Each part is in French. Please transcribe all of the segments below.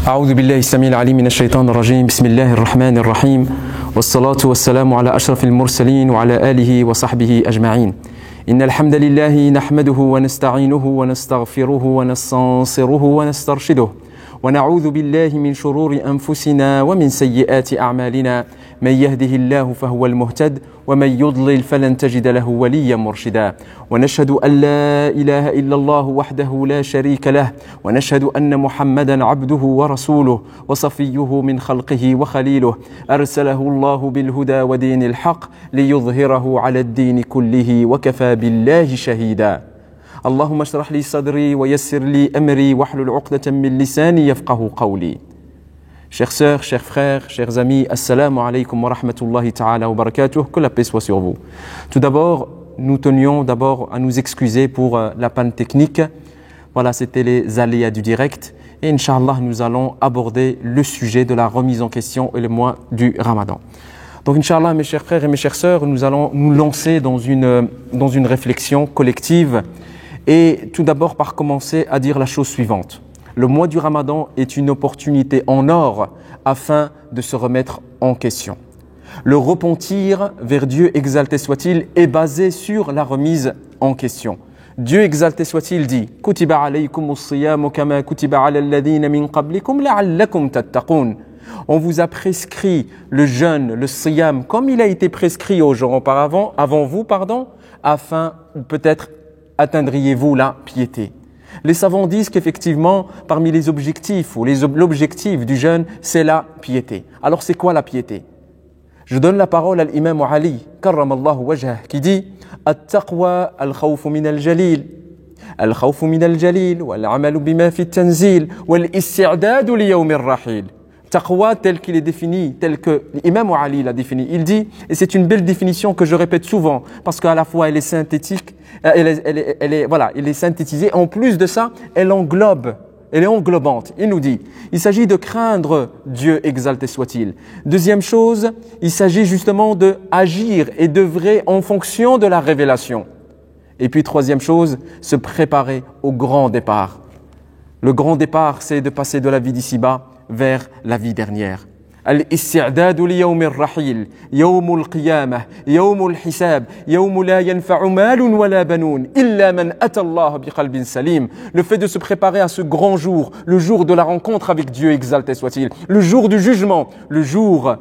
أعوذ بالله السميع العليم من الشيطان الرجيم بسم الله الرحمن الرحيم والصلاة والسلام على أشرف المرسلين وعلى آله وصحبه أجمعين إن الحمد لله نحمده ونستعينه ونستغفره ونستنصره ونسترشده ونعوذ بالله من شرور أنفسنا ومن سيئات أعمالنا من يهده الله فهو المهتد ومن يضلل فلن تجد له وليا مرشدا ونشهد أن لا إله إلا الله وحده لا شريك له ونشهد أن محمدا عبده ورسوله وصفيه من خلقه وخليله أرسله الله بالهدى ودين الحق ليظهره على الدين كله وكفى بالله شهيدا اللهم اشرح لي صدري ويسر لي أمري واحلل عقدة من لساني يفقه قولي. Chères sœurs, chers frères, chers amis, assalamu alaikum wa rahmatullahi ta'ala wa barakatuh, que la paix soit sur vous. Tout d'abord, nous tenions d'abord à nous excuser pour la panne technique. Voilà, c'était les aléas du direct. Et Inch'Allah, nous allons aborder le sujet de la remise en question et le mois du Ramadan. Donc Inch'Allah, mes chers frères et mes chères sœurs, nous allons nous lancer dans une réflexion collective. Et tout d'abord par commencer à dire la chose suivante. Le mois du Ramadan est une opportunité en or afin de se remettre en question. Le repentir vers Dieu exalté soit-il est basé sur la remise en question. Dieu exalté soit-il dit « Kutiba alaykumus siyamu kama kutiba ala alladhina min qablikum la'allakum tattaqun » On vous a prescrit le jeûne, le siyam, comme il a été prescrit aux gens avant vous, afin peut-être atteindriez-vous la piété. Les savants disent qu'effectivement, parmi les objectifs ou l'objectif du jeûne, c'est la piété. Alors c'est quoi la piété? Je donne la parole à l'imam Ali, karramallahu wajhah, qui dit « At-taqwa al-khawfu min al-jalil, al-khawfu min al-jalil, wal-amalu bima fi at-tanzil, wal-isti'dadu li yawm ar-rahil » Taqwa tel qu'il est défini, tel que l'imam Ali l'a défini, il dit, et c'est une belle définition que je répète souvent, parce qu'à la fois elle est synthétique, elle est synthétisée, en plus de ça, elle est englobante. Il nous dit, il s'agit de craindre Dieu exalté soit-il. Deuxième chose, il s'agit justement de agir et d'œuvrer en fonction de la révélation. Et puis troisième chose, se préparer au grand départ. Le grand départ, c'est de passer de la vie d'ici-bas vers la vie dernière. Al-isti'dadu li yawm ar-rahil, yawm al-qiyamah, yawm al-hisab, yawm la yanfa'u malun wa la banun illa man ata Allah bi qalbin salim. Le fait de se préparer à ce grand jour, le jour de la rencontre avec Dieu exalté soit-il, le jour du jugement, le jour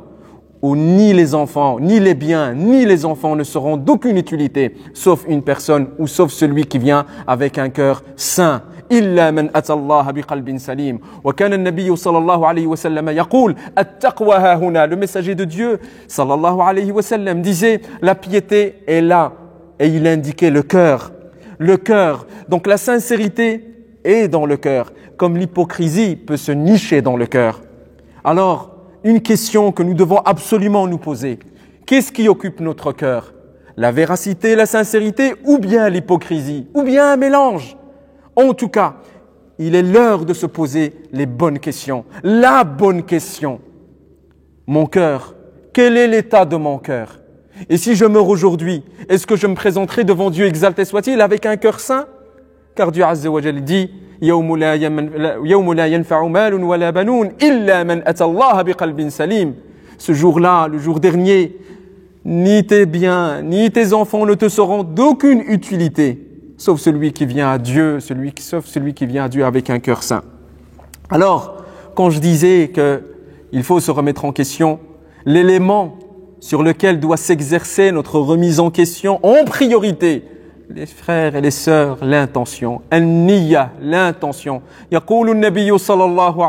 où ni les enfants, ni les biens, ni les enfants ne seront d'aucune utilité, sauf une personne ou sauf celui qui vient avec un cœur saint. إلا من أتى الله بقلب سليم وكان النبي صلى الله عليه وسلم يقول التقوى ها هنا. Le messager de Dieu صلى الله عليه وسلم disait la piété est là et il indiquait le cœur. Donc la sincérité est dans le cœur, comme l'hypocrisie peut se nicher dans le cœur. Alors une question que nous devons absolument nous poser, qu'est-ce qui occupe notre cœur? La véracité, la sincérité ou bien l'hypocrisie ou bien un mélange? En tout cas, il est l'heure de se poser les bonnes questions. La bonne question. Mon cœur, quel est l'état de mon cœur? Et si je meurs aujourd'hui, est-ce que je me présenterai devant Dieu exalté soit-il avec un cœur saint? Car Dieu Azza wa Jalla dit يَوْمُ لَا يَنْفَعُ مَالٌ وَلَا بَنُونَ إِلَّا مَنْ أَتَى اللَّهَ بِقَلْبٍ سَلِيمٍ. Ce jour-là, le jour dernier, ni tes biens, ni tes enfants ne te seront d'aucune utilité. Sauf celui qui vient à Dieu, sauf celui qui vient à Dieu avec un cœur saint. Alors, quand je disais qu'il faut se remettre en question, l'élément sur lequel doit s'exercer notre remise en question en priorité, les frères et les sœurs, l'intention. An-niyya, l'intention. يقول النبي صلى الله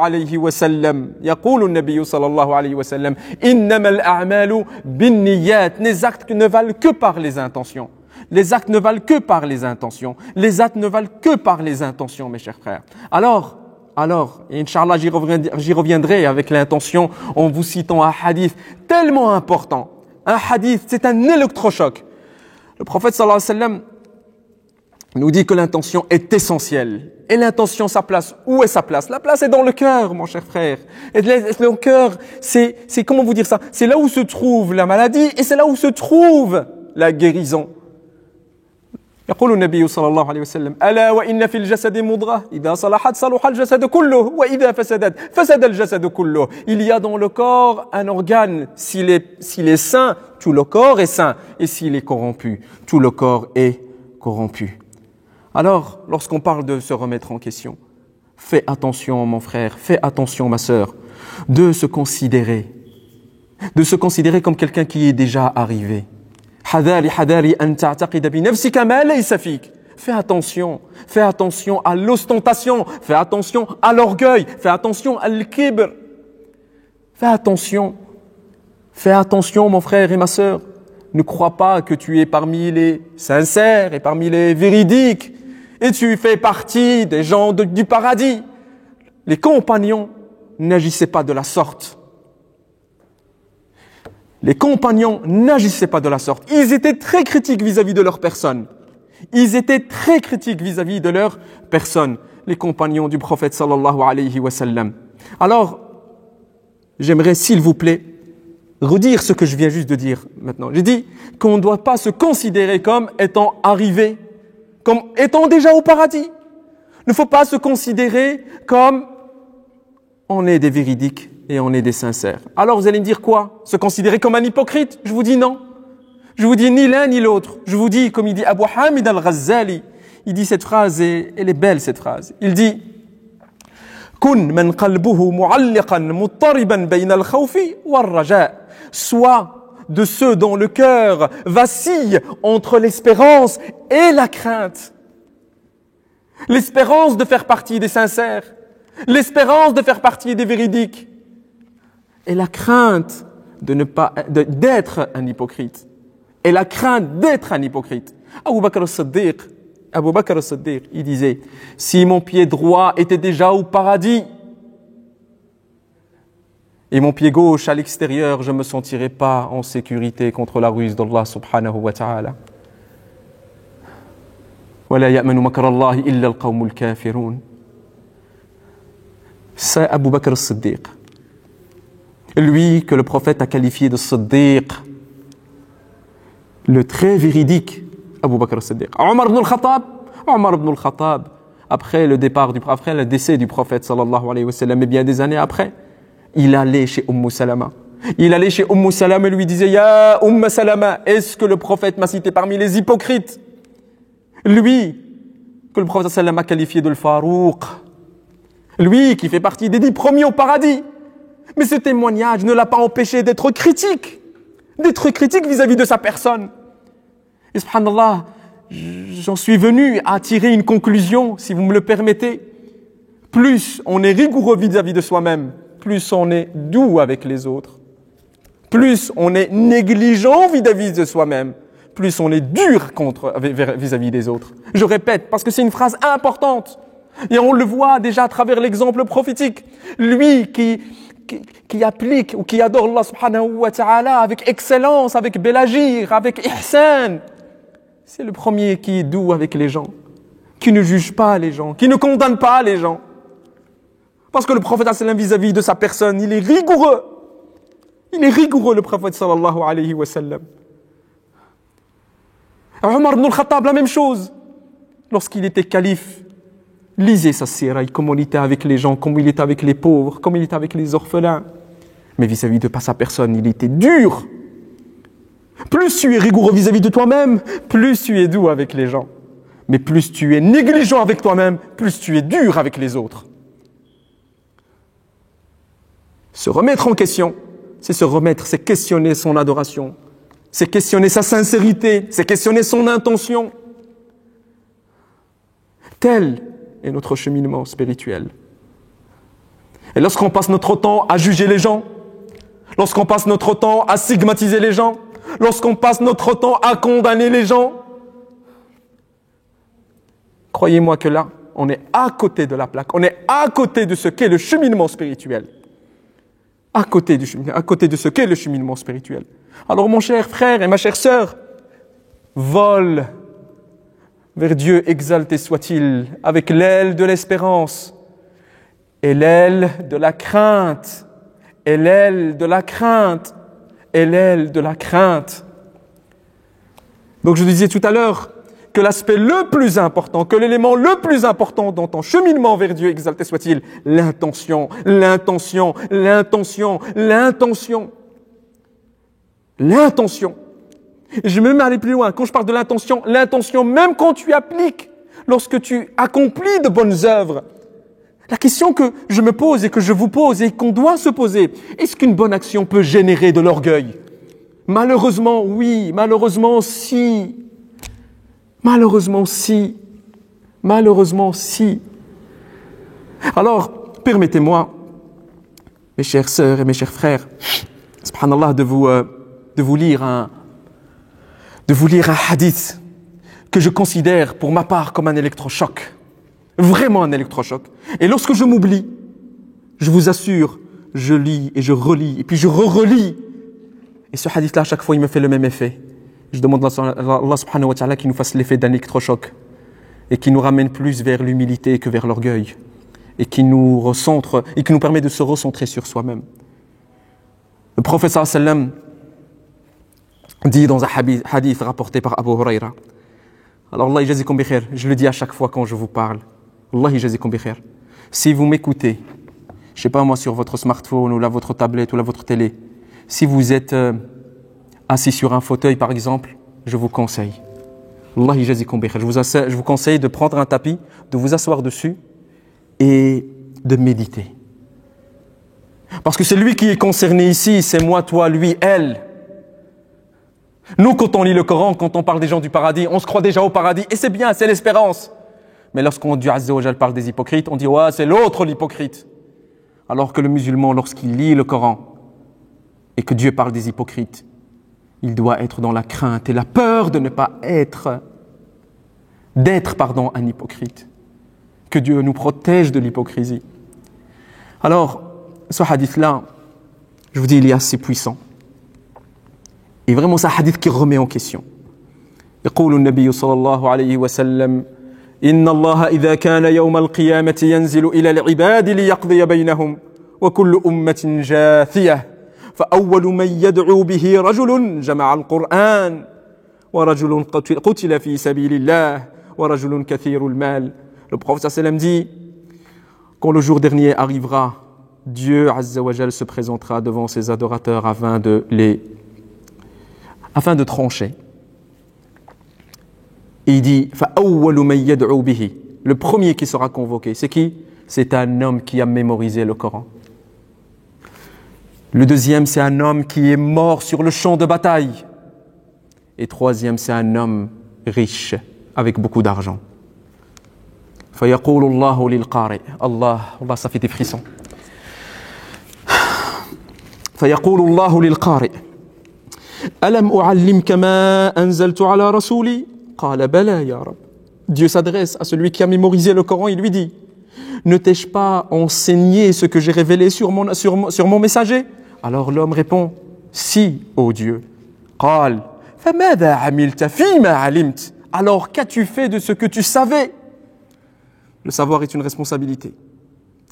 عليه وسلم إنما الأعمال بالنيات. Les actes ne valent que par les intentions. Les actes ne valent que par les intentions. Les actes ne valent que par les intentions, mes chers frères. Alors, et Inch'Allah, j'y reviendrai avec l'intention en vous citant un hadith tellement important. Un hadith, c'est un électrochoc. Le prophète sallallahu alayhi wa sallam nous dit que l'intention est essentielle. Et l'intention, sa place, où est sa place? La place est dans le cœur, mon cher frère. Et le cœur, c'est comment vous dire ça? C'est là où se trouve la maladie et c'est là où se trouve la guérison. يقول النبي صلى الله عليه وسلم ألا وإن في الجسد مضغة إذا صلحت صلح الجسد كله وإذا فسدت فسد الجسد كله. Il y a dans le corps un organe, s'il est sain, tout le corps est sain, et s'il est corrompu, tout le corps est corrompu. Alors, lorsqu'on parle de se remettre en question, fais attention mon frère, fais attention ma sœur, de se considérer comme quelqu'un qui est déjà arrivé. حذاري أن تعتقد بنفسك ما ليس فيك. Fais attention à l'ostentation, fais attention à l'orgueil, fais attention à l'kibr. Fais attention mon frère et ma sœur. Ne crois pas que tu es parmi les sincères et parmi les véridiques et tu fais partie des gens du paradis. Les compagnons n'agissaient pas de la sorte. Les compagnons n'agissaient pas de la sorte. Ils étaient très critiques vis-à-vis de leur personne. Les compagnons du prophète sallallahu alayhi wa sallam. Alors, j'aimerais s'il vous plaît redire ce que je viens juste de dire maintenant. J'ai dit qu'on ne doit pas se considérer comme étant arrivé, comme étant déjà au paradis. Il ne faut pas se considérer comme on est des véridiques et on est des sincères. Alors vous allez me dire quoi? Se considérer comme un hypocrite? Je vous dis non. Je vous dis ni l'un ni l'autre. Je vous dis, comme il dit Abu Hamid al-Ghazali, il dit cette phrase et elle est belle cette phrase. Il dit Kun man qalbuhu mu'alliqan muttariban bayna al-khawfi war-raja. Sois de ceux dont le cœur vacille entre l'espérance et la crainte. L'espérance de faire partie des sincères, l'espérance de faire partie des véridiques et la crainte d'être un hypocrite. Et la crainte d'être un hypocrite. Abu Bakr al-Siddiq, il disait, si mon pied droit était déjà au paradis et mon pied gauche à l'extérieur, je ne me sentirais pas en sécurité contre la ruse d'Allah subhanahu wa ta'ala. وَلَا يَأْمَنُ مَكْرَ اللَّهِ إِلَّا الْقَوْمُ الْكَافِرُونَ. C'est Abu Bakr al-Siddiq. Lui que le prophète a qualifié de Siddiq, le très véridique Abu Bakr al-Siddiq. Omar ibn al-Khattab, après le décès du prophète sallallahu alayhi wa sallam, et bien des années après, il allait chez Salama et lui disait Ya Salama, est-ce que le prophète m'a cité parmi les hypocrites? Lui que le prophète sallallahu a qualifié de Farouq, lui qui fait partie des 10 premiers au paradis. Mais ce témoignage ne l'a pas empêché d'être critique vis-à-vis de sa personne. Et subhanallah, j'en suis venu à tirer une conclusion, si vous me le permettez. Plus on est rigoureux vis-à-vis de soi-même, plus on est doux avec les autres. Plus on est négligent vis-à-vis de soi-même, plus on est dur vis-à-vis des autres. Je répète, parce que c'est une phrase importante. Et on le voit déjà à travers l'exemple prophétique. Lui qui applique ou qui adore Allah subhanahu wa ta'ala avec excellence, avec bel agir, avec ihsan. C'est le premier qui est doux avec les gens, qui ne juge pas les gens, qui ne condamne pas les gens. Parce que le prophète sallallahu vis-à-vis de sa personne, il est rigoureux. Il est rigoureux, le prophète sallallahu alayhi wa sallam. Omar ibn al-Khattab, la même chose. Lorsqu'il était calife, lisez sa sira, comment il était avec les gens, comment il était avec les pauvres, comment il était avec les orphelins. Mais vis-à-vis de sa personne, il était dur. Plus tu es rigoureux vis-à-vis de toi-même, plus tu es doux avec les gens. Mais plus tu es négligent avec toi-même, plus tu es dur avec les autres. Se remettre en question, c'est questionner son adoration, c'est questionner sa sincérité, c'est questionner son intention. Tel est notre cheminement spirituel. Et lorsqu'on passe notre temps à juger les gens, lorsqu'on passe notre temps à stigmatiser les gens, lorsqu'on passe notre temps à condamner les gens, croyez-moi que là, on est à côté de la plaque, on est à côté de ce qu'est le cheminement spirituel. À côté de ce qu'est le cheminement spirituel. Alors mon cher frère et ma chère sœur, vole vers Dieu exalté soit-il, avec l'aile de l'espérance et l'aile de la crainte, et l'aile de la crainte, et l'aile de la crainte. Donc je disais tout à l'heure que l'aspect le plus important, que l'élément le plus important dans ton cheminement vers Dieu exalté soit-il, l'intention, l'intention, l'intention, l'intention. L'intention. Et je vais même aller plus loin. Quand je parle de l'intention, l'intention, même quand tu appliques, lorsque tu accomplis de bonnes œuvres, la question que je me pose et que je vous pose et qu'on doit se poser, est-ce qu'une bonne action peut générer de l'orgueil? Malheureusement, oui. Malheureusement, si. Malheureusement, si. Malheureusement, si. Alors, permettez-moi, mes chères sœurs et mes chers frères, subhanallah, de vous lire un hadith que je considère pour ma part comme un électrochoc. Vraiment un électrochoc. Et lorsque je m'oublie, je vous assure, je lis et je relis et puis je relis. Et ce hadith-là, à chaque fois, il me fait le même effet. Je demande à Allah subhanahu wa ta'ala qu'il nous fasse l'effet d'un électrochoc et qui nous ramène plus vers l'humilité que vers l'orgueil et qui nous recentre et qui nous permet de se recentrer sur soi-même. Le prophète sallallahu alayhi wa sallam dit dans un hadith rapporté par Abu Huraira. Alors Allah yajazikum bi khair, je le dis à chaque fois quand je vous parle. Allah yajazikum bi khair. Si vous m'écoutez, je sais pas moi, sur votre smartphone ou là votre tablette ou là votre télé, si vous êtes assis sur un fauteuil par exemple, je vous conseille. Allah yajazikum bi khair. Je vous conseille de prendre un tapis, de vous asseoir dessus et de méditer. Parce que c'est lui qui est concerné ici, c'est moi, toi, lui, elle. Nous, quand on lit le Coran, quand on parle des gens du paradis, on se croit déjà au paradis, et c'est bien, c'est l'espérance. Mais lorsqu'on Dieu Azza wa Jal parle des hypocrites, on dit « Ouais, c'est l'autre l'hypocrite ». Alors que le musulman, lorsqu'il lit le Coran, et que Dieu parle des hypocrites, il doit être dans la crainte et la peur de ne pas d'être un hypocrite. Que Dieu nous protège de l'hypocrisie. Alors, ce hadith-là, je vous dis, il est assez puissant. Et vraiment, c'est un hadith qui remet en question. يقول النبي صلى الله عليه وسلم إن الله إذا كان يوم القيامة ينزل إلى العباد ليقضي بينهم وكل أمة جاثية فأول من يدعو به رجل جمع القرآن ورجل قتل في سبيل الله ورجل كثير المال. Le prophète sallam dit, quand le jour dernier arrivera, Dieu Azza wa Jal se présentera devant ses adorateurs afin de trancher. Et il dit فَأَوَّلُ مَنْ يَدْعُو بِهِ. Le premier qui sera convoqué, c'est qui? C'est un homme qui a mémorisé le Coran. Le deuxième, c'est un homme qui est mort sur le champ de bataille. Et troisième, c'est un homme riche, avec beaucoup d'argent. فَيَقُولُ اللَّهُ لِلْقَارِئِ. Allah, ça fait des frissons. فَيَقُولُ اللَّهُ لِلْقَارِئِ أَلَمْ أُعَلِّمْكَ مَا أَنزَلْتُ عَلَى رَسُولِي قَالَ بَلَى يَا رَبِّ. Dieu s'adresse à celui qui a mémorisé le Coran, il lui dit, ne t'ai-je pas enseigné ce que j'ai révélé sur mon messager? Alors l'homme répond, si, ô Dieu. قال فَمَاذَا عَمِلْتَ فِيمَا عَلِمْتَ. Alors qu'as-tu fait de ce que tu savais? Le savoir est une responsabilité.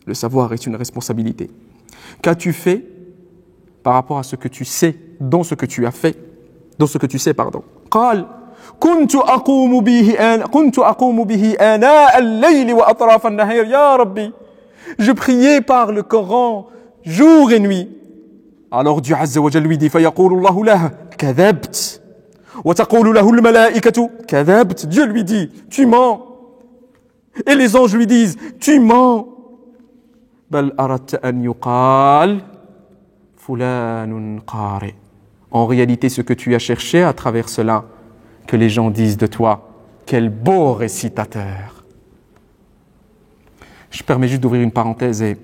Le savoir est une responsabilité. Qu'as-tu fait par rapport à ce que tu sais, dans ce que tu as fait, dans ce que tu sais, pardon. قال كنت أقوم به آناء الليل وأطراف النهار يا ربي. Je priais par le Coran jour et nuit. Alors Dieu Azza wa Jalla lui dit فيقول الله له كذبت وتقول له الملائكة كذبت. Dieu lui dit tu mens. Et les anges lui disent tu mens. بل أردت أن يقال فلان قارئ. En réalité, ce que tu as cherché à travers cela, que les gens disent de toi, quel beau récitateur. Je permets juste d'ouvrir une parenthèse et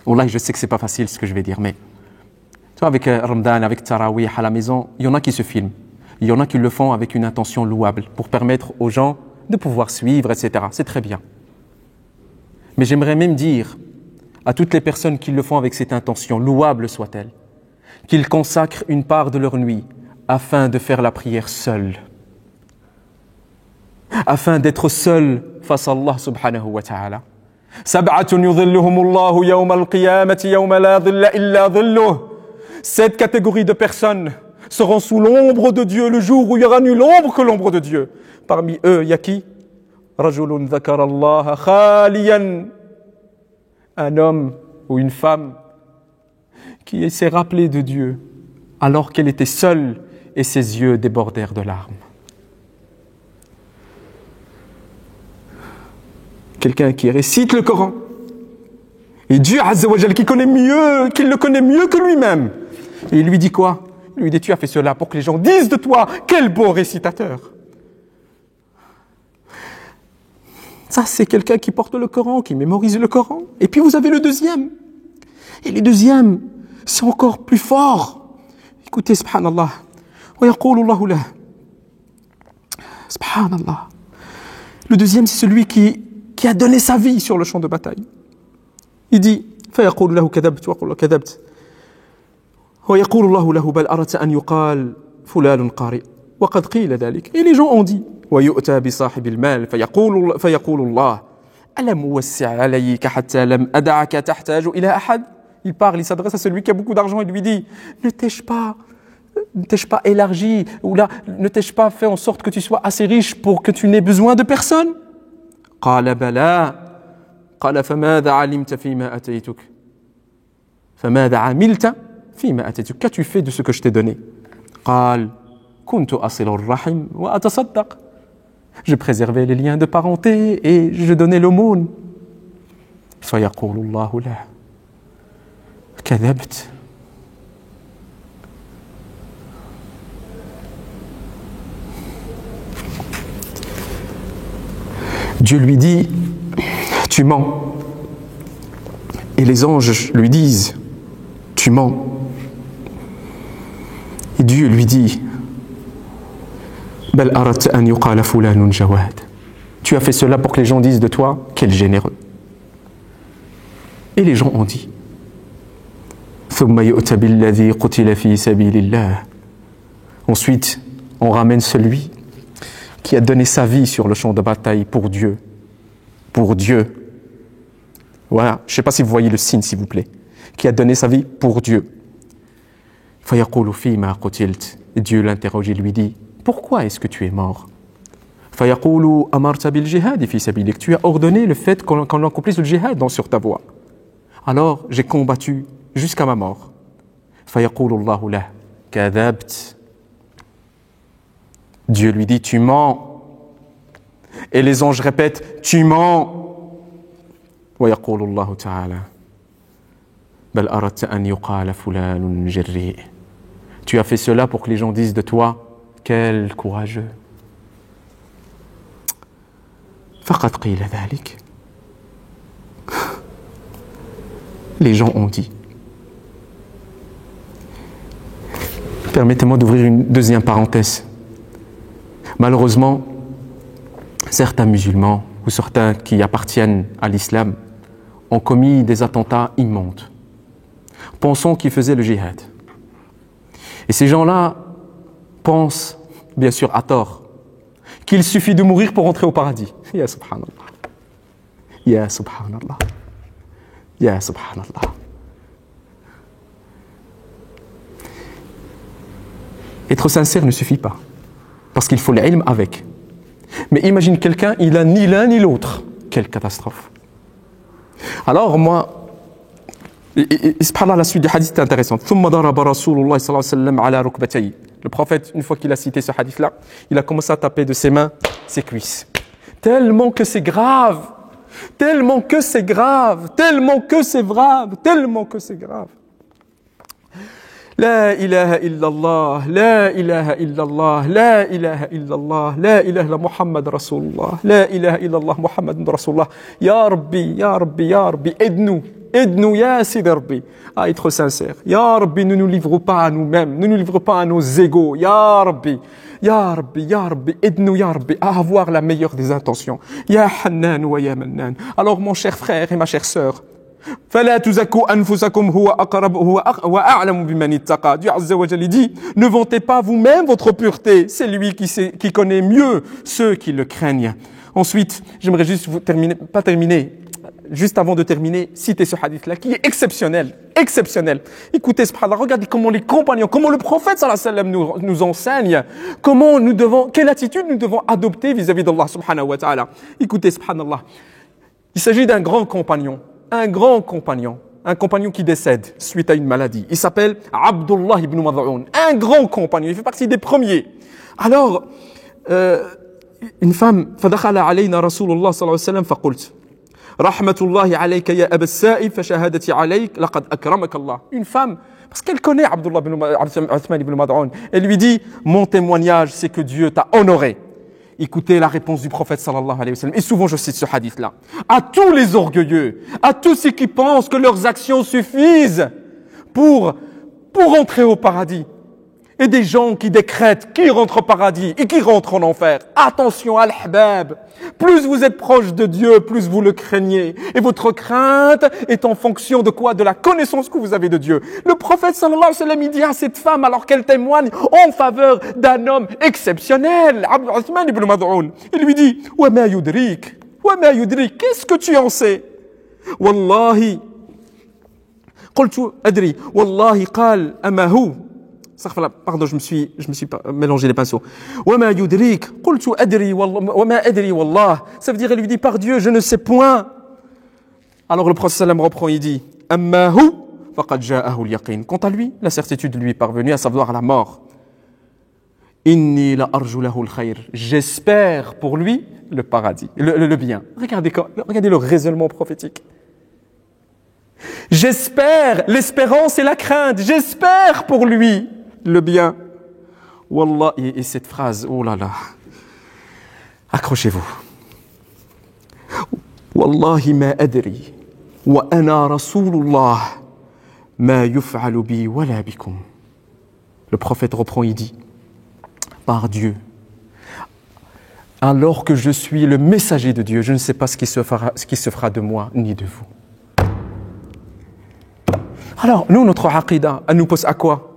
Wallah, je sais que c'est pas facile ce que je vais dire, mais tu vois, avec Ramadan, avec Tarawih à la maison, il y en a qui se filment. Il y en a qui le font avec une intention louable pour permettre aux gens de pouvoir suivre, etc. C'est très bien. Mais j'aimerais même dire à toutes les personnes qui le font avec cette intention, louable soit-elle, qu'ils consacrent une part de leur nuit afin de faire la prière seuls, afin d'être seuls face à Allah subhanahu wa ta'ala. Sab'atun yudhilluhumullahu yawma al-qiyamati yawma la dhilla illa dhilluh. Cette catégorie de personnes seront sous l'ombre de Dieu le jour où il n'y aura nulle ombre que l'ombre de Dieu. Parmi eux, il y a qui? Rajulun dhakara Allah khaliyan. Un homme ou une femme qui s'est rappelé de Dieu alors qu'elle était seule et ses yeux débordèrent de larmes. Quelqu'un qui récite le Coran et Dieu Azza wa Jal qui le connaît mieux que lui-même. Et il lui dit quoi? Il lui dit, tu as fait cela pour que les gens disent de toi, quel beau récitateur. Ça, c'est quelqu'un qui porte le Coran, qui mémorise le Coran. Et puis vous avez le deuxième. Et les deuxièmes, c'est encore plus fort. Écoutez, subhanallah. Wa yaqulu Allahu lah. Subhanallah. Le deuxième, c'est celui qui a donné sa vie sur le champ de bataille. Il dit, fa yaqulu lahu kadhabt wa yaqulu kadhabt. Wa yaqulu Allahu lahu bal aradta an yuqal fulan qari. Wa qad qila dhalik. Et les gens ont dit, ويؤتى بصاحب المال فيقول الله ألم أوسع عليك حتى لم أدعك تحتاج إلى أحد. Il parle, il s'adresse à celui qui a beaucoup d'argent, il lui dit, ne t'ai-je pas élargi, ou là, ne t'ai-je pas fait en sorte que tu sois assez riche pour que tu n'aies besoin de personne? قال بلى قال فماذا علمت فيما أتيتك فماذا عملت فيما أتيتك. Qu'as-tu fait de ce que je t'ai donné? قال كنت أصل الرحم وأتصدق. Je préservais les liens de parenté et je donnais l'aumône. فيقول الله له كذبت. Dieu lui dit, tu mens. Et les anges lui disent, tu mens. Et Dieu lui dit, بل أردت أن يقال فلان جواد. Tu as fait cela pour que les gens disent de toi, quel généreux. Et les gens ont dit, ثم يؤتى بالذي قتل في سبيل الله. Ensuite, on ramène celui qui a donné sa vie sur le champ de bataille pour Dieu. Pour Dieu. Voilà, je ne sais pas si vous voyez le signe, s'il vous plaît. Qui a donné sa vie pour Dieu. فيقول فيما قتلت. Et Dieu l'interroge et lui dit, pourquoi est-ce que tu es mort? فيقول أمرت بالجهاد في سبيلك. Tu as ordonné le fait qu'on accomplisse le djihad sur ta voie. Alors j'ai combattu jusqu'à ma mort. فيقول الله له كذبت. Dieu lui dit, tu mens. Et les anges répètent, tu mens. ويقول الله تعالى بل أردت أن يقال فلان جريء. Tu as fait cela pour que les gens disent de toi, quel courageux. فقد قيل ذلك. Les gens ont dit. Permettez-moi d'ouvrir une deuxième parenthèse. Malheureusement, certains musulmans ou certains qui appartiennent à l'islam ont commis des attentats immondes, pensant qu'ils faisaient le djihad. Et ces gens-là pensent, bien sûr à tort, qu'il suffit de mourir pour entrer au paradis. Ya subhanallah. Ya subhanallah. Ya subhanallah. Être sincère ne suffit pas, parce qu'il faut l'ilm avec. Mais imagine quelqu'un, il n'a ni l'un ni l'autre. Quelle catastrophe. Alors moi, subhanallah, la suite du hadith est intéressante. ثم ضرب رسول الله صلى الله عليه وسلم على ركبتيه. Le prophète, une fois qu'il a cité ce hadith-là, il a commencé à taper de ses mains ses cuisses. Tellement que c'est grave, tellement que c'est grave, tellement que c'est grave, tellement que c'est grave. La ilaha illallah, la ilaha illallah, la ilaha illallah, la ilaha illallah Muhammad Rasulullah, la ilaha illallah Muhammad Rasulullah. Ya Rabbi, Ya Rabbi, Ya Rabbi, aide-nous. Aide-nous, Ya Sidi Rabbi, à être sincères. Ya Rabbi, ne nous livre pas à nous-mêmes, ne nous livre pas à nos égos. Ya Rabbi, Ya Rabbi, Ya Rabbi, aide-nous, Ya Rabbi, à avoir la meilleure des intentions. Ya Hannan wa Ya Mannan. Alors, mon cher frère et ma chère sœur, فلا تزكوا أنفسكم هو أقرب هو أعلم بمن اتقى. Dieu Azza wa Jalla dit, ne vantez pas vous-même votre pureté, c'est lui qui connaît mieux ceux qui le craignent. Ensuite, j'aimerais juste juste avant de terminer, citer ce hadith-là qui est exceptionnel, exceptionnel. Écoutez, subhanallah, regardez comment les compagnons, comment le prophète sallallahu alayhi wa sallam nous enseigne, quelle attitude nous devons adopter vis-à-vis d'Allah subhanahu wa ta'ala. Écoutez, subhanallah, il s'agit d'un grand compagnon, un compagnon qui décède suite à une maladie. Il s'appelle Abdullah ibn Mad'un, un grand compagnon, il fait partie des premiers. Alors, une femme, فدخل علينا رسول الله صلى الله عليه وسلم فقلت رحمة الله عليك يا أبا السائب فشهادتي عليك لقد أكرمك الله. Une femme, parce qu'elle connaît Abdullah ibn Mad'un, elle lui dit, mon témoignage, c'est que Dieu t'a honoré. Écoutez la réponse du prophète sallallahu alayhi wa sallam. Et souvent je cite ce hadith-là. À tous les orgueilleux, à tous ceux qui pensent que leurs actions suffisent pour entrer au paradis. Et des gens qui décrètent qui rentrent au paradis et qui rentrent en enfer. Attention, al-habab. Plus vous êtes proche de Dieu, plus vous le craignez. Et votre crainte est en fonction de quoi? De la connaissance que vous avez de Dieu. Le prophète sallallahu alayhi wa sallam, il dit à cette femme, alors qu'elle témoigne en faveur d'un homme exceptionnel, Uthman ibn Mad'un, il lui dit, wa ma yudrik, qu'est-ce que tu en sais? Wallahi, qultu adri, wallahi qal amahu. Pardon, je me suis mélangé les pinceaux. وَمَا يُدْرِيكَ قُلْتُ أَدْرِي وَمَا أَدْرِي وَاللَّهِ. Ça veut dire, elle lui dit, par Dieu, je ne sais point. Alors le prophète sallam reprend, il dit, أَمَّا هُ فَقَدْ جَاءَهُ الْيَقِينَ. Quant à lui, la certitude lui est parvenue, à savoir la mort. إِنِّي لَأَرْجُ لَهُ الْخَيْرِ. J'espère pour lui le paradis, le bien. Regardez le raisonnement prophétique. J'espère, l'espérance et la crainte, j'espère pour lui le bien. Wallah, et cette phrase, oh là là, accrochez-vous. Wallahi ma adri, wa ana rasulullah, ma yuf'alu bi wala bikum. Le prophète reprend, il dit, par Dieu, alors que je suis le messager de Dieu, je ne sais pas ce qui se fera de moi ni de vous. Alors, nous, notre aqidah, elle nous pose à quoi?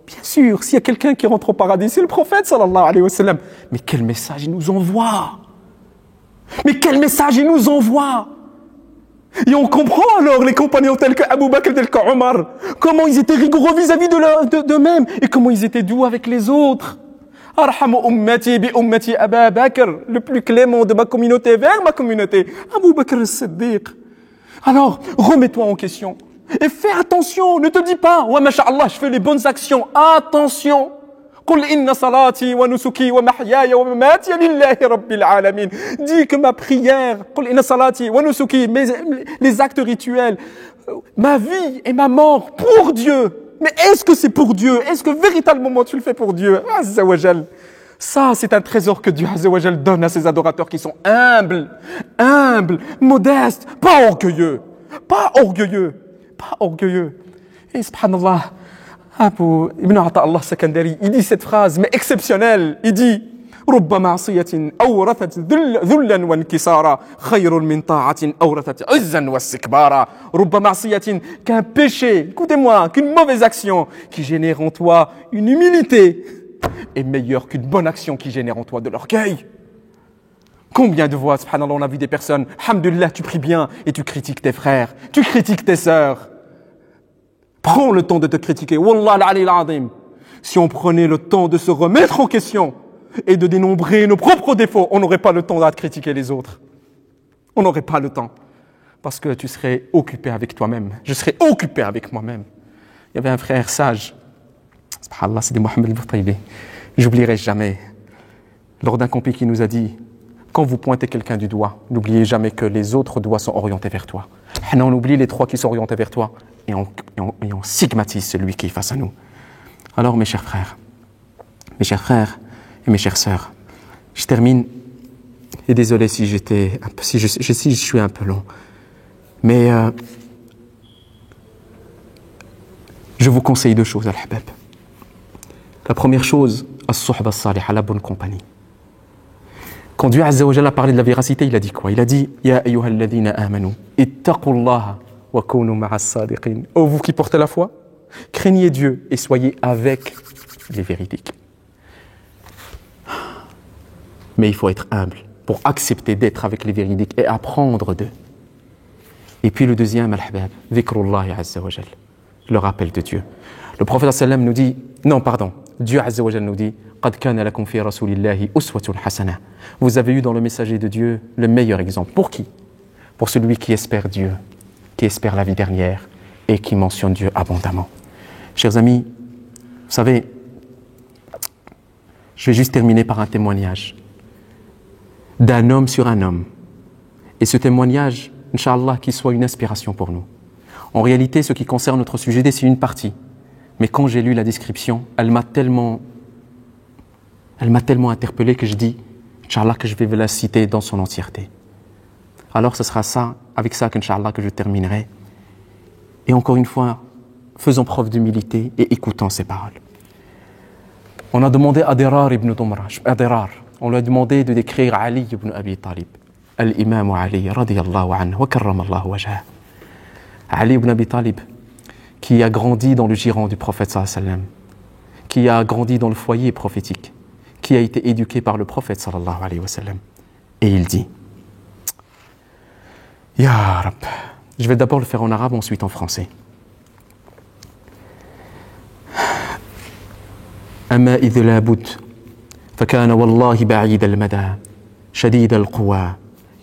Bien sûr, s'il y a quelqu'un qui rentre au paradis, c'est le prophète, sallallahu alayhi wa sallam. Mais quel message il nous envoie! Mais quel message il nous envoie! Et on comprend alors les compagnons tels que Abu Bakr, tels que Omar, comment ils étaient rigoureux vis-à-vis d'eux-mêmes et comment ils étaient doux avec les autres. Arhamu ummati bi ummati Abu Bakr, le plus clément de ma communauté vers ma communauté, Abu Bakr as-Siddiq. Alors, remets-toi en question. Et fais attention, ne te dis pas, ouais, masha'Allah, je fais les bonnes actions. Attention. قل إن صلاتي ونسكي ومحياي ومماتي لله رب العالمين. Dis que ma prière, قل إن صلاتي ونسكي, les actes rituels, ma vie et ma mort pour Dieu. Mais est-ce que c'est pour Dieu? Est-ce que véritablement tu le fais pour Dieu? Azza wa Jal. Ça, c'est un trésor que Dieu Azza wa Jal donne à ses adorateurs qui sont humbles, modestes, pas orgueilleux. Et subhanallah, Abu Ibn Ata Allah Sakandari, il dit cette phrase, mais exceptionnelle. Il dit, رُبَّ مَعْصِيَةٍ أَوْرَثَتْ ذُلًّا وَانْكِسَارًا خَيْرٌ مِنْ طَاعَةٍ أَوْرَثَتْ عِزًّا وَاسْتِكْبَارًا. رُبَّ مَعْصِيَةٍ, qu'un péché, écoutez-moi, qu'une mauvaise action qui génère en toi une humilité est meilleure qu'une bonne action qui génère en toi de l'orgueil. Combien de fois, subhanallah, on a vu des personnes, alhamdulillah, tu pries bien et tu critiques tes frères, tu critiques tes sœurs. Prends le temps de te critiquer. Wallah al-ali al-azim. Si on prenait le temps de se remettre en question et de dénombrer nos propres défauts, on n'aurait pas le temps de critiquer les autres. On n'aurait pas le temps. Parce que tu serais occupé avec toi-même. Je serais occupé avec moi-même. Il y avait un frère sage. Subhanallah, c'est Mohamed al-Boutaïbi. J'oublierai jamais. Lors d'un compé qui nous a dit, quand vous pointez quelqu'un du doigt, n'oubliez jamais que les autres doigts sont orientés vers toi. On oublie les trois qui sont orientés vers toi et on stigmatise celui qui est face à nous. Alors mes chers frères et mes chères sœurs, je termine, et désolé si je suis un peu long, mais je vous conseille deux choses, al-Habab. La première chose, as-suhba as-salihah, la bonne compagnie. Quand Dieu Azza wa Jalla a parlé de la véracité, il a dit quoi? Il a dit Ya ayyuhalladhina amanu, ittaqullaha wa kunu ma'as sadiqin. Oh, vous qui portez la foi, craignez Dieu et soyez avec les véridiques. Mais il faut être humble pour accepter d'être avec les véridiques et apprendre d'eux. Et puis le deuxième, al-Habab, dhikrullahi Azza wa Jalla, le rappel de Dieu. Le prophète sallam nous dit, Dieu Azza wa Jalla nous dit, قد كان لكم في رسول الله أسوة حسنة. Vous avez eu dans le messager de Dieu le meilleur exemple. Pour qui? Pour celui qui espère Dieu, qui espère la vie dernière et qui mentionne Dieu abondamment. Chers amis, vous savez, je vais juste terminer par un témoignage d'un homme sur un homme. Et ce témoignage, Inch'Allah, qu'il soit une inspiration pour nous. En réalité, ce qui concerne notre sujet, c'est une partie. Mais quand j'ai lu la description, elle m'a tellement interpellé que je dis, Inch'Allah, que je vais vous la citer dans son entièreté. Alors ce sera ça, avec ça qu'Inch'Allah, que je terminerai. Et encore une fois, faisons preuve d'humilité et écoutons ces paroles. On a demandé à Dirar ibn Dumrash, on lui a demandé de décrire Ali ibn Abi Talib, al-Imam Ali, radiyallahu anhu, wa karramallahu wajhah. Ali ibn Abi Talib, qui a grandi dans le giron du prophète sallallahu alayhi wa sallam, qui a grandi dans le foyer prophétique, qui a été éduqué par le prophète sallallahu alayhi wa sallam. Et il dit, Ya Rab, je vais d'abord le faire en arabe, ensuite en français. أما إذ لا بد فكان والله بعيد المدى شديد القوى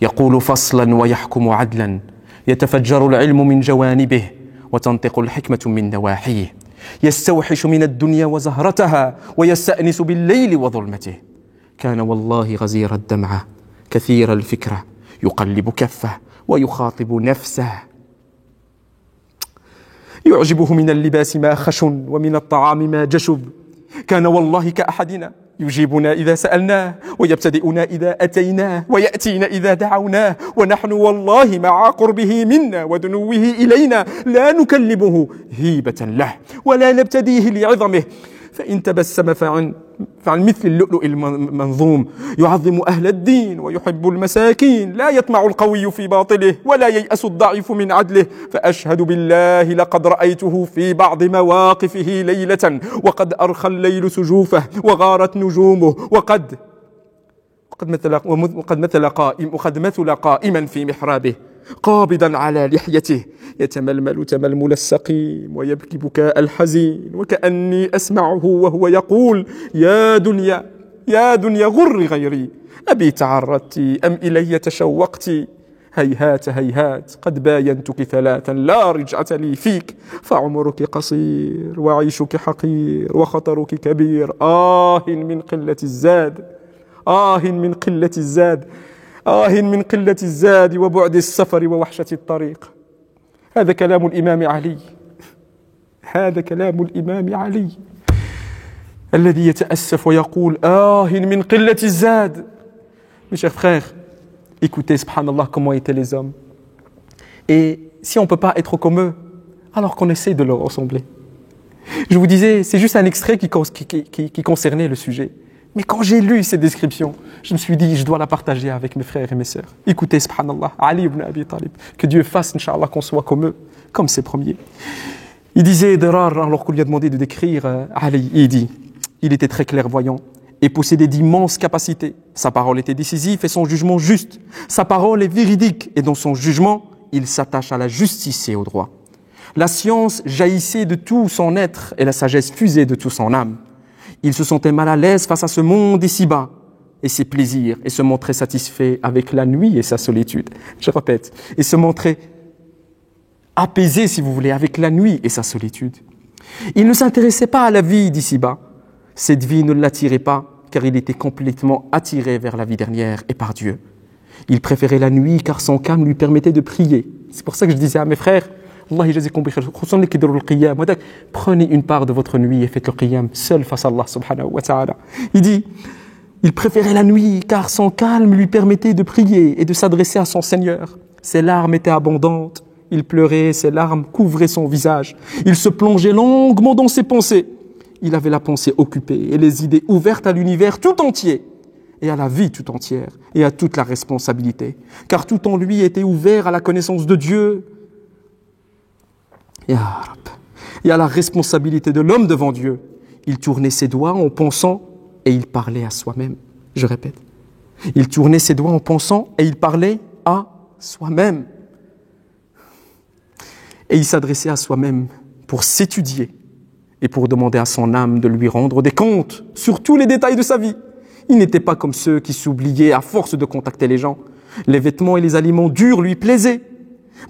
يقول فصلا ويحكم عدلا يتفجر العلم من جوانبه وتنطق الحكمة من نواحيه يستوحش من الدنيا وزهرتها ويستأنس بالليل وظلمته كان والله غزير الدمعة كثير الفكرة يقلب كفه ويخاطب نفسه يعجبه من اللباس ما خشن ومن الطعام ما جشب كان والله كأحدنا يجيبنا إذا سألناه ويبتدئنا إذا أتيناه ويأتينا إذا دعوناه ونحن والله مع قربه منا ودنوه إلينا لا نكلمه هيبة له ولا نبتديه لعظمه فإن تبسم فعن مثل اللؤلؤ المنظوم يعظم أهل الدين ويحب المساكين لا يطمع القوي في باطله ولا ييأس الضعيف من عدله فأشهد بالله لقد رأيته في بعض مواقفه ليلة وقد أرخى الليل سجوفه وغارت نجومه وقد مثل قائما في محرابه قابضا على لحيته يتململ تململ السقيم ويبكي بكاء الحزين وكأني أسمعه وهو يقول يا دنيا غر غيري أبي تعرضت أم إلي تشوقت هيهات هيهات قد باينتك ثلاثا لا رجعة لي فيك فعمرك قصير وعيشك حقير وخطرك كبير من قلة الزاد من قلة الزاد من قلة الزاد وبعد السفر ووحشة الطريق هذا كلام الإمام علي الذي يتأسف ويقول من قلة الزاد. Mes chers frères, écoutez, subhanallah, comment étaient les hommes. Et si on ne peut pas être comme eux, alors qu'on essaie de leur ressembler. Je vous disais, c'est juste un extrait qui concernait le sujet. Mais quand j'ai lu ces descriptions, je me suis dit, je dois la partager avec mes frères et mes sœurs. Écoutez, subhanallah, Ali ibn Abi Talib, que Dieu fasse, Inch'Allah, qu'on soit comme eux, comme ses premiers. Il disait, Dirar, alors qu'on lui a demandé de décrire Ali, il dit, il était très clairvoyant et possédait d'immenses capacités. Sa parole était décisive et son jugement juste. Sa parole est véridique et dans son jugement, il s'attache à la justice et au droit. La science jaillissait de tout son être et la sagesse fusait de tout son âme. Il se sentait mal à l'aise face à ce monde ici-bas et ses plaisirs et se montrait satisfait avec la nuit et sa solitude. Je répète, il se montrait apaisé, si vous voulez, avec la nuit et sa solitude. Il ne s'intéressait pas à la vie d'ici-bas. Cette vie ne l'attirait pas car il était complètement attiré vers la vie dernière et par Dieu. Il préférait la nuit car son calme lui permettait de prier. C'est pour ça que je disais à mes frères, Allah yajazikum bi khair. Prenez une part de votre nuit et faites le qiyam seul face à Allah subhanahu wa ta'ala. Il dit, il préférait la nuit car son calme lui permettait de prier et de s'adresser à son Seigneur. Ses larmes étaient abondantes. Il pleurait, ses larmes couvraient son visage. Il se plongeait longuement dans ses pensées. Il avait la pensée occupée et les idées ouvertes à l'univers tout entier et à la vie tout entière et à toute la responsabilité. Car tout en lui était ouvert à la connaissance de Dieu Ya Rab, et à la responsabilité de l'homme devant Dieu. Il tournait ses doigts en pensant et il parlait à soi-même. Je répète, il tournait ses doigts en pensant et il parlait à soi-même. Et il s'adressait à soi-même pour s'étudier et pour demander à son âme de lui rendre des comptes sur tous les détails de sa vie. Il n'était pas comme ceux qui s'oubliaient à force de contacter les gens. Les vêtements et les aliments durs lui plaisaient.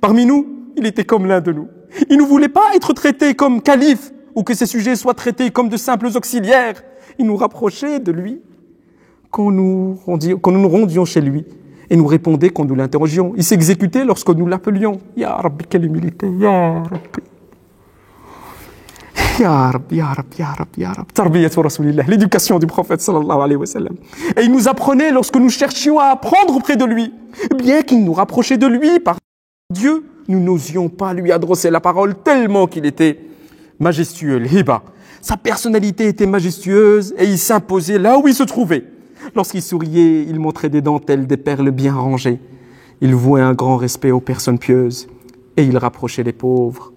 Parmi nous, il était comme l'un de nous. Il ne voulait pas être traité comme calife ou que ses sujets soient traités comme de simples auxiliaires. Il nous rapprochait de lui quand nous nous rendions chez lui et nous répondait quand nous l'interrogions. Il s'exécutait lorsque nous l'appelions. Ya Rabbi, quelle humilité, Ya Rabbi. Ya Rabbi, Ya Rabbi, Ya Rabbi, Ya Rabbi. Tarbiyatu Rasulillah, l'éducation du prophète sallallahu alayhi wa sallam. Et il nous apprenait lorsque nous cherchions à apprendre auprès de lui. Bien qu'il nous rapprochait de lui par Dieu, nous n'osions pas lui adresser la parole tellement qu'il était majestueux, l'hiba. Sa personnalité était majestueuse et il s'imposait là où il se trouvait. Lorsqu'il souriait, il montrait des dentelles, des perles bien rangées. Il vouait un grand respect aux personnes pieuses et il rapprochait les pauvres.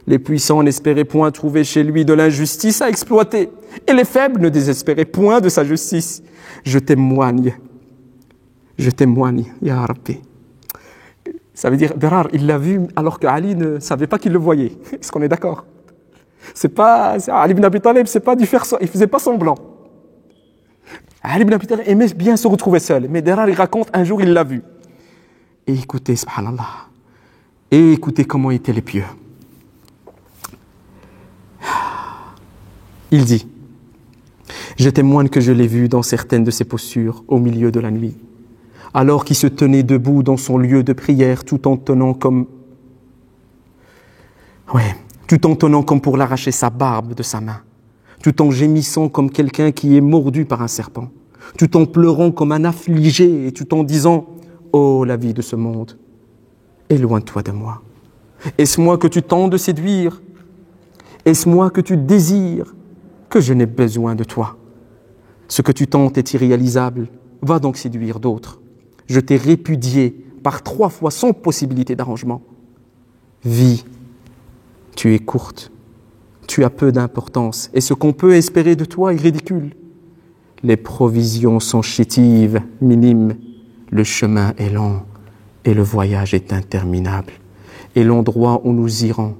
Les puissants n'espéraient point trouver chez lui de l'injustice à exploiter et les faibles ne désespéraient point de sa justice. Je témoigne, Ya Rabbi. Ça veut dire, Berar, il l'a vu alors que Ali ne savait pas qu'il le voyait. Est-ce qu'on est d'accord? Ali ibn Abi Talib, il faisait pas semblant. Ali ibn Abi Talib aimait bien se retrouver seul. Mais Berar, il raconte, un jour, il l'a vu. Et écoutez, subhanallah. Et écoutez comment étaient les pieux. Il dit, je témoigne que je l'ai vu dans certaines de ses postures au milieu de la nuit, alors qu'il se tenait debout dans son lieu de prière tout en tenant comme pour l'arracher sa barbe de sa main, tout en gémissant comme quelqu'un qui est mordu par un serpent, tout en pleurant comme un affligé et tout en disant « Oh, la vie de ce monde, éloigne-toi de moi. Est-ce moi que tu tentes de séduire? Est-ce moi que tu désires? Que je n'ai besoin de toi. Ce que tu tentes est irréalisable. Va donc séduire d'autres. Je t'ai répudié par 3 fois sans possibilité d'arrangement. Vie, tu es courte. Tu as peu d'importance. Et ce qu'on peut espérer de toi est ridicule. Les provisions sont chétives, minimes. Le chemin est long et le voyage est interminable. Et l'endroit où nous irons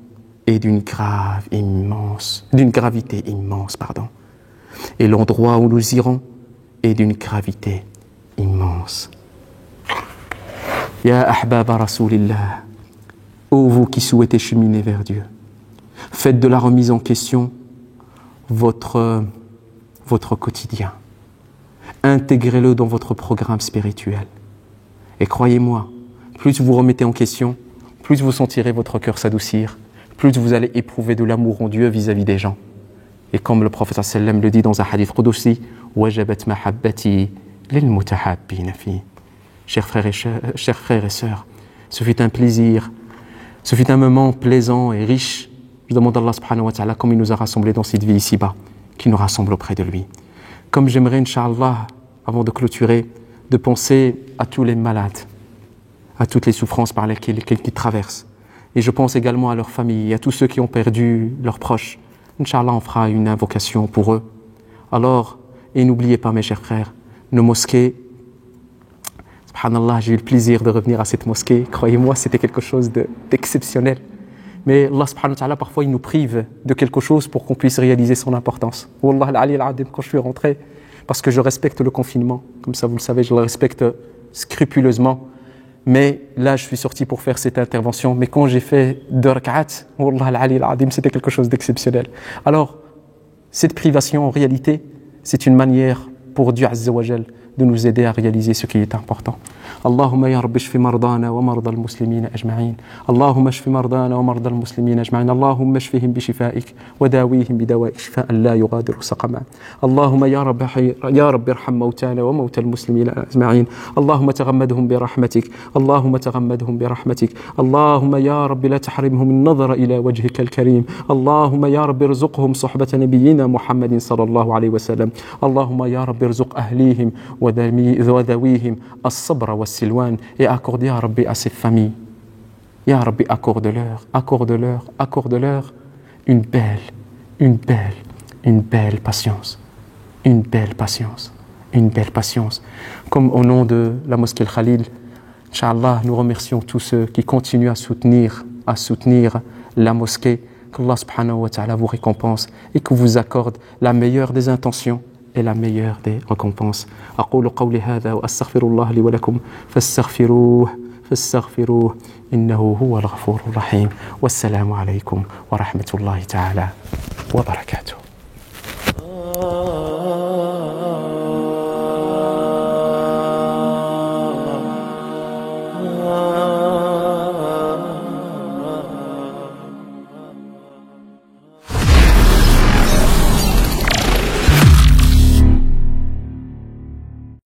est d'une gravité immense. Et l'endroit où nous irons est d'une gravité immense. Ya ahbaba Rasulillah, ô vous qui souhaitez cheminer vers Dieu, faites de la remise en question votre quotidien. Intégrez-le dans votre programme spirituel. Et croyez-moi, plus vous remettez en question, plus vous sentirez votre cœur s'adoucir, plus vous allez éprouver de l'amour en Dieu vis-à-vis des gens. Et comme le prophète sallam le dit dans un hadith qudsi, wajabat mahabbati lil mutahabbin fi. Chers frères et sœurs, ce fut un plaisir, ce fut un moment plaisant et riche. Je demande à Allah subhanahu wa ta'ala, comme il nous a rassemblés dans cette vie ici-bas, qu'il nous rassemble auprès de lui. Comme j'aimerais, Inch'Allah, avant de clôturer, de penser à tous les malades, à toutes les souffrances par lesquelles ils traversent. Et je pense également à leurs familles, à tous ceux qui ont perdu leurs proches. Inch'Allah, on fera une invocation pour eux. Alors, et n'oubliez pas, mes chers frères, nos mosquées, subhanallah, j'ai eu le plaisir de revenir à cette mosquée. Croyez-moi, c'était quelque chose d'exceptionnel. Mais Allah subhanahu wa ta'ala, parfois, il nous prive de quelque chose pour qu'on puisse réaliser son importance. Wallah al-Ali al-Adim, quand je suis rentré, parce que je respecte le confinement, comme ça vous le savez, je le respecte scrupuleusement. Mais là, je suis sorti pour faire cette intervention. Mais quand j'ai fait 2 rak'at, Wallah al-Ali al-Adim, c'était quelque chose d'exceptionnel. Alors, cette privation, en réalité, c'est une manière pour Dieu Azza wa Jal de nous aider à réaliser ce qui est important. اللهم يا رب اشف مرضانا ومرضى المسلمين أجمعين. اللهم اشف مرضانا ومرضى المسلمين أجمعين. اللهم اشفهم بشفائك وداويهم بدوائك شفاء لا يغادر سقما. اللهم يا رب ارحم موتانا وموتى المسلمين أجمعين. اللهم تغمدهم برحمتك. اللهم تغمدهم برحمتك. اللهم يا رب لا تحرمهم النظر إلى وجهك الكريم. اللهم يا رب ارزقهم صحبة نبينا محمد صلى الله عليه وسلم. اللهم يا رب ارزق أهليهم وذويهم الصبر والسلوان et accorde يا ربي à ces familles. يا ربي accorde-leur une belle patience. Une belle patience. Comme au nom de la mosquée Al-Khalil, Inch'Allah, nous remercions tous ceux qui continuent à soutenir la mosquée. Qu'Allah subhanahu wa ta'ala vous récompense et que vous accorde la meilleure des intentions et la meilleure des récompenses. أقول قولي هذا وأستغفر الله لي ولكم فاستغفروه إنه هو الغفور الرحيم. والسلام عليكم ورحمة الله تعالى وبركاته.